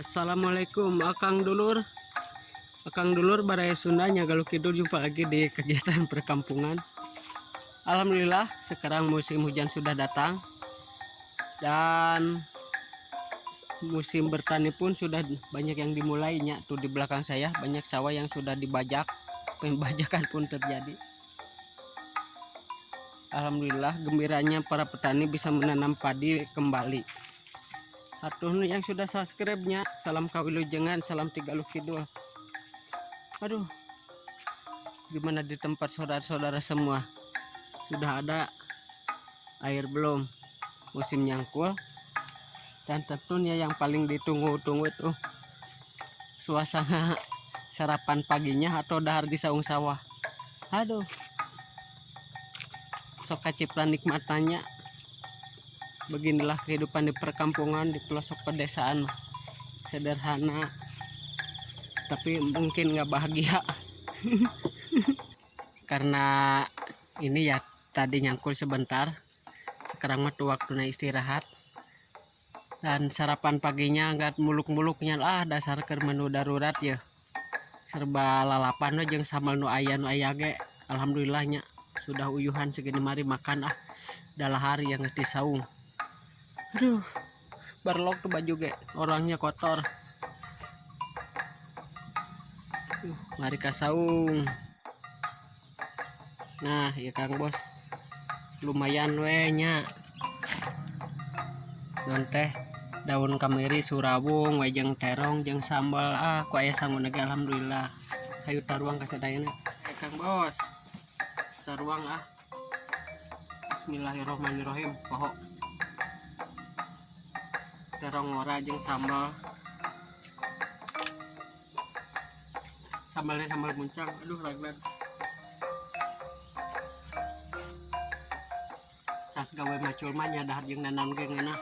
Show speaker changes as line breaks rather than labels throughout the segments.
Assalamualaikum Akang Dulur. Akang Dulur Baraya Sundanya Galuh Kidul, jumpa lagi di kegiatan perkampungan. Alhamdulillah sekarang musim hujan sudah datang dan musim bertani pun sudah banyak yang dimulainya. Tuh di belakang saya banyak sawah yang sudah dibajak, pembajakan pun terjadi. Alhamdulillah gembiranya para petani bisa menanam padi kembali. Atur yang sudah subscribe-nya, salam kawilujengan, salam Galuh Kidul. Aduh, gimana di tempat saudara-saudara semua? Sudah ada air belum? Musim nyangkul. Dan tentunya yang paling ditunggu-tunggu itu suasana sarapan paginya atau dahar di saung sawah. Aduh, sok kacipran nikmatannya. Beginilah kehidupan di perkampungan, di pelosok pedesaan. Sederhana, tapi mungkin nggak bahagia. Karena ini ya tadi nyangkul sebentar, sekarang waktunya istirahat. Dan sarapan paginya nggak muluk-muluknya dasar ke menu darurat ya, serba lalapan lo jeung sambal nu aya ge. Alhamdulillahnya sudah uyuhan segini mari makan dalahar yang ngerti saung. Aduh, barlok tuh baju ge, orangnya kotor. Mari ke saung. Nah ya Kang Bos, lumayan we nya non teh daun kameri surabung wejeng terong jeung sambal ku aya sangun lagi. Alhamdulillah. Hayu taruang ka sadayana Kang Bos, taruang Bismillahirrohmanirrohim. Poho terong ora jeung sambalnya sambal muncang. Aduh raglan tas gawe macul mah nya dahar jeung nanam ge ngeunah.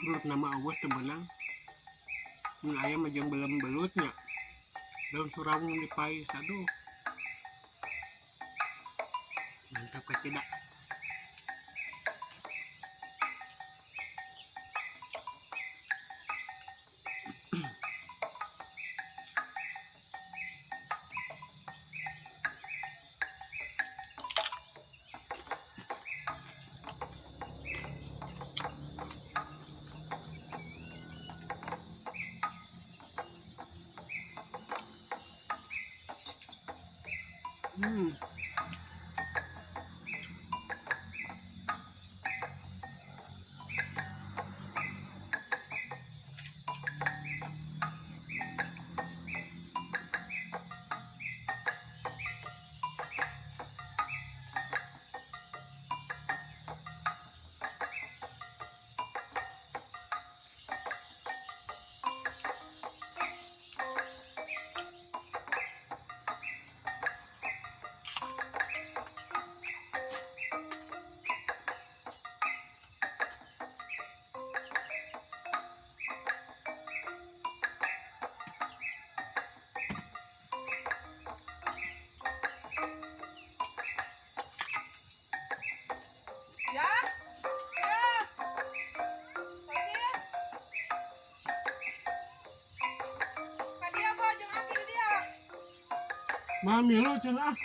Menurut nama Allah temenang mun ayam aja belum belutnya daun surabung dipais. Aduh mantap ke tidak. Mami lu cenah.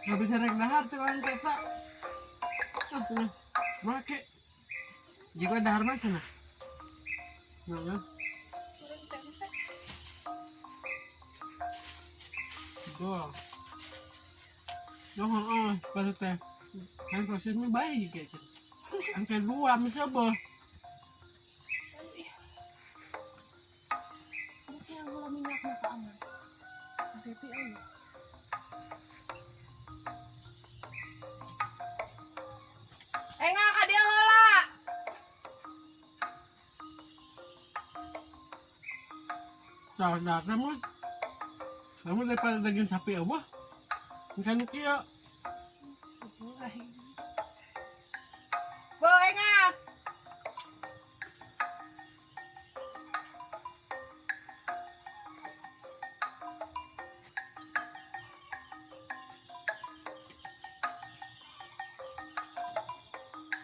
Gak bisa naik dahar cuman kata. Ah, cenah. Make. Jika dahar mah cenah. Nah, tuh. Jangan pada teh. Kan prosesnya baik kayak gitu. Yang kedua misalnya bah.
Berarti yang gula minyaknya Kak aman. Tapi aja. Enggak Kak dia heula.
Nah, kamu daripada daging sapi apa? Kan kia.
Bo enggak.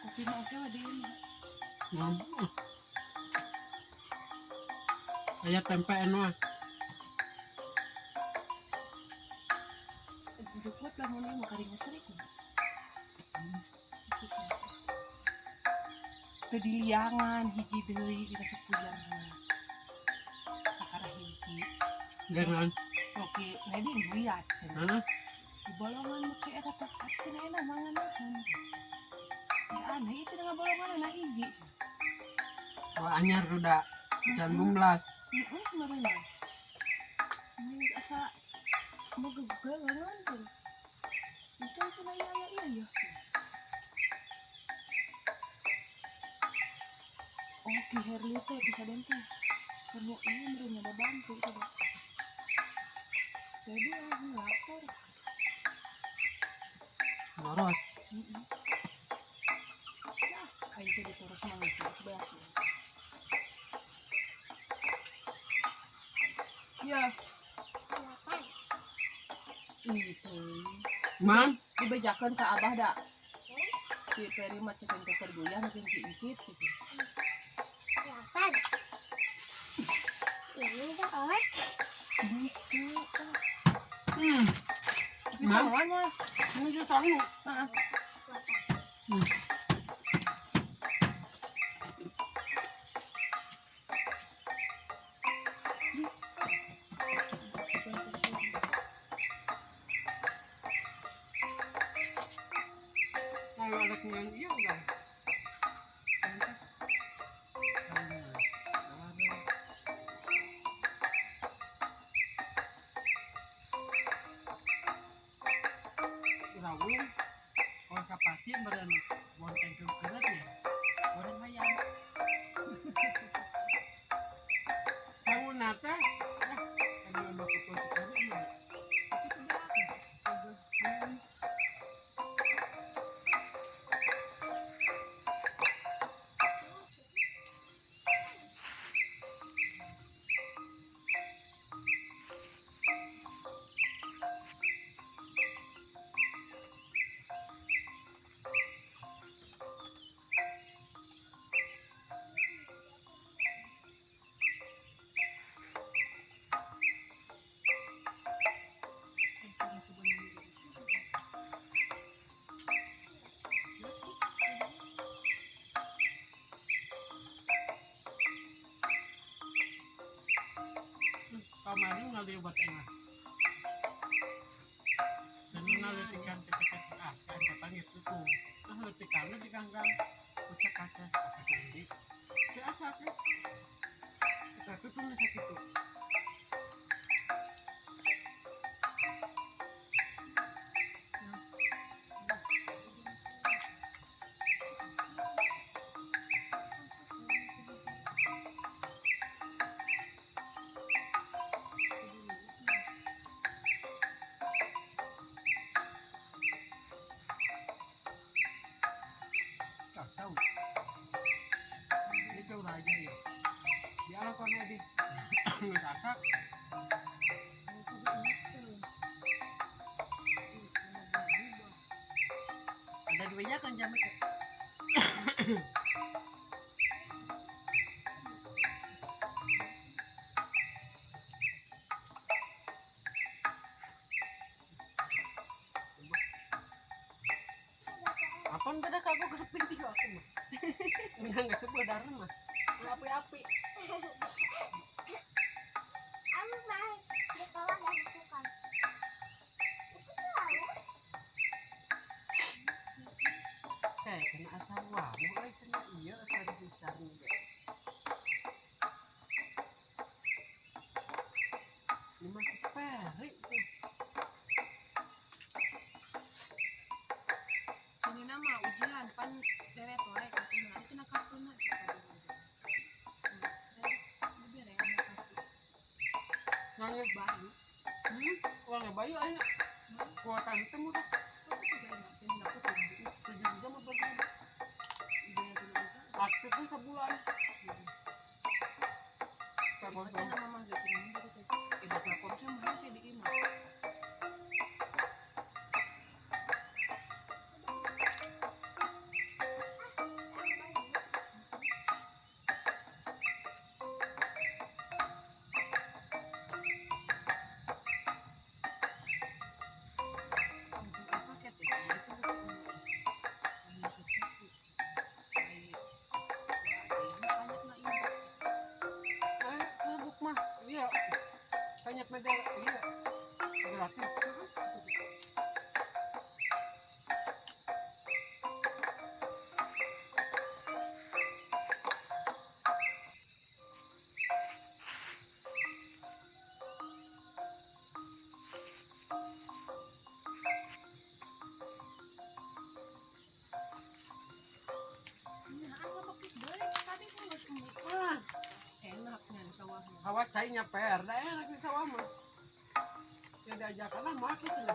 Kopi mah oke lah dia.
Kayak tempe enak.
Jukut lah mau kari ngesrik. Tadi liangan hiji deui kita sepujan kakara hiji.
Dengan
Oke, nah ini lihat cenah.
hah?
Di bolongan make eta tepat cenah enak manganahan. Ya aneh itu dengan bolongan anak hiji.
Oh, anyar udah can bumblas.
Sebenarnya. Ini asa mau gegel kan. Itu cenah iya. Oh, Ki Herli teh bisa den teh. Perlu ini merenya ada bantu teh. Jadi aku lapor.
Boros.
Ya, kayak jadi terus mangkuk belas. Ya. Itu.
Man,
Dibejakeun ka Abah da. Si Peri mah cekeun ke pergulian jeung ki Incit gitu.
Delapan. Ini dah
Gitu.
Man,
Bisa Mas.
ini dia sangu.
Heeh.
Kalau ada yang iya udah. Rawung, kalau kapasnya beren bonteng ke kerat ya, orang ayam. Kamu nata, kan mau pukul sekali ya. Kemarin ngali buat enak. Dan naletikan cek kan katanya itu tuh. Nah letikannya diganggang ucap kaca tinggi. Biasa sih. Tapi tuh bisa gitu. Tahu. Ini coba aja ya. Dia lakukan edit. Nggak sasak. Ada duanya kan jamet ya. Kok gaping tiga aku mah. Udah nggak sebenarnya mah. Api-api.
Aku main di bawah dan bukan. Itu selalu.
Kena asam wamu, kena iya tadi bicara nih. Ini masih perik tuh.
Sini nama ujian pan dewet wae katanya nanti cenah kapuna kita biar ya mau kasih
Nangis bayu. Uangnya bayu aja. Kuota itu mudah.
aku juga enak ini aku tunggu
7 juta mau beli.
ide dulu juga
Aktifnya sebulan.
kalau kita mama gak sini gitu ide lapor sama mana kayak di imah paket ya itu
Ngebuk mah. Iya. Banyak media. Iya. Gratis. Ah,
enaknya di sawahnya
awas saya nyaper. Dah enak di sawah mah. Ya diajakan lah mati tuh.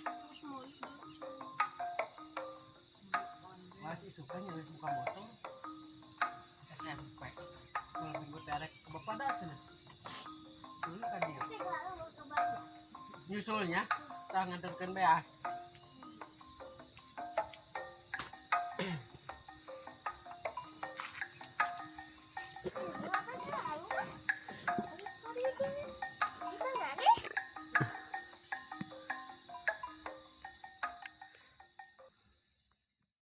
terus mau itu
Masih sukanya wis buka motor. SMP. Kalau minggu terek ke bapak dah sana. Dulu kan dia.
Tapi kalau mau ke bawah.
Nyusulnya tangan terken bea.
Bapak selalu.